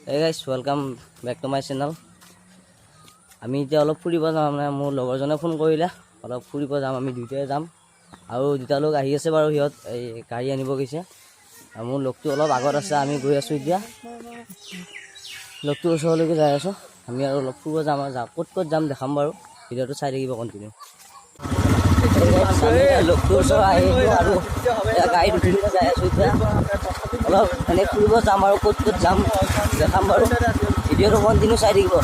Hey guys, welcome back to my channel. আমি এতিয়া অলপ ফুৰিব যাম মানে মোৰ লগৰজনে ফোন কৰিলে অলপ ফুৰিব যাম আমি দুইটাই যাম আৰু দুটা লোক আহি আছে বাৰু হিয়ত এই গাড়ী আনিব গৈছে আৰু মোৰ লগটো অলপ আগত আছে আমি গৈ আছো এতিয়া লগটো ওচৰলৈকে যাই আছো আমি আৰু অলপ ফুৰিব যাম আৰু ক'ত যাম দেখাম বাৰু ভিডিঅ'টো চাই থাকিব কন্টিনিউ লগটো ওচৰ আহিলো আৰু গাড়ীত উঠি যাই আছো এতিয়া অলপ মানে ফুৰিব যাম আৰু ক'ত যাম দেখাম বাৰু ভিডিঅ'টো কন্টিনিউ চাই থাকিব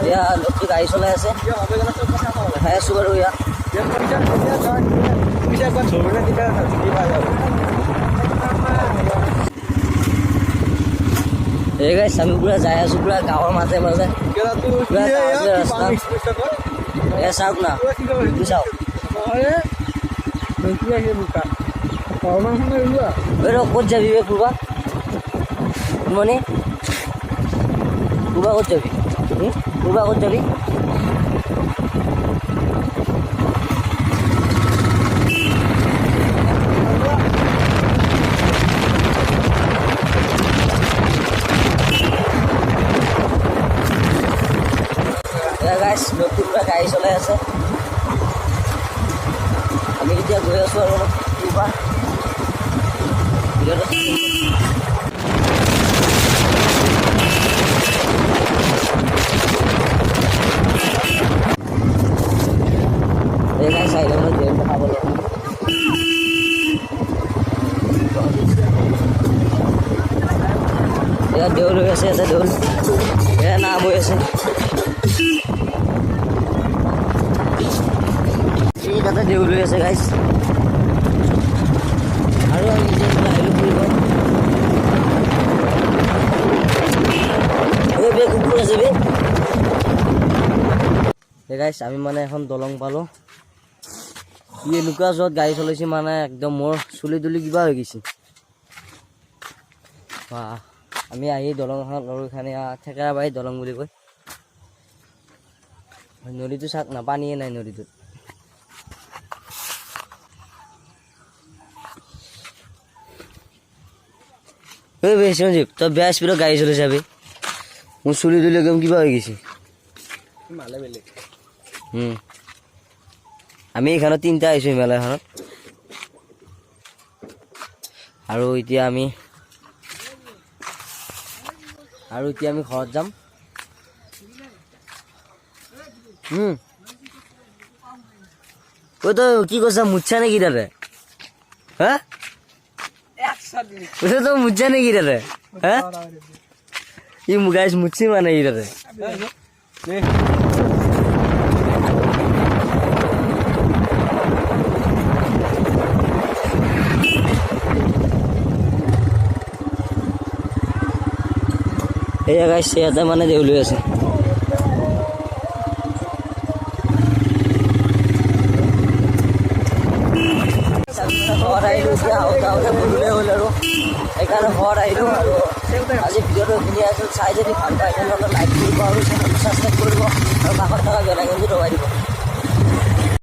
या लोग तो गाड़ी चला ऐसे है सुबह हुआ ये गाइस हम पूरा जाया सु पूरा गाँव माथे माथे पूरा रास्ता ये साउक ना तू साउक अरे क्या ये बुका कौन है हुआ बेरो कुछ जब ये पूरा मने पूरा कुछ जब पूरा कुछ जब गाइस लोग पूरा गाड़ी चला আছে আমি এতিয়া গৈ আছো আৰু পুৰা এই গাইস আইলো দেউ দেখাবো এয়া দেউল হৈ আছে এটা দেউল এয়া নাম হৈ আছে এই দাদা দেউল হৈ আছে গাইস আৰু আমি যে আহিলো ফুৰিব এই বে কুকুৰ আছে বে এই গাইস আমি মানে এখন দলং পালো ये लुका जत गाड़ी चलाइছে মানে একদম মোর চুলি দুলি কিবা হৈ গিছে বাহ আমি আহি দলংখন লৰখানে ঠেকেৰা বাই দলং বুলি কয় নদীটো চাক না পানীয়ে নাই নদীটো এই বে সঞ্জীৱ তো বেয়া স্পিডত গাড়ী চলাই যাবি মোৰ চুলি দুলি একদম কিবা হৈ গিছে মালে বেলে আমি এখানে তিনটা আইছো মেলাখনত আৰু এতিয়া আমি ঘৰত যাম তো কি কৈছা মুচ্ছা নেকি তাতে হা তো মুচ্ছা নেকি তাতে হা ই গাইছ মুচ্ছি মানে ই তাতে এই গাইস এটা মানে দেউল হৈ আছে ঘৰত আহিলো এতিয়া আউটা বদলে হ'ল আৰু সেইকাৰণে ঘৰত আহিলো আৰু আজি ভিডিঅ'টো ধুনীয়া আছিল চাই যদি ভাল পায় তেনেহ'লে লাইক কৰিব আৰু ছাবস্ক্ৰাইব কৰিব আৰু কাষত থকা বেল আইকনটো দবাই দিব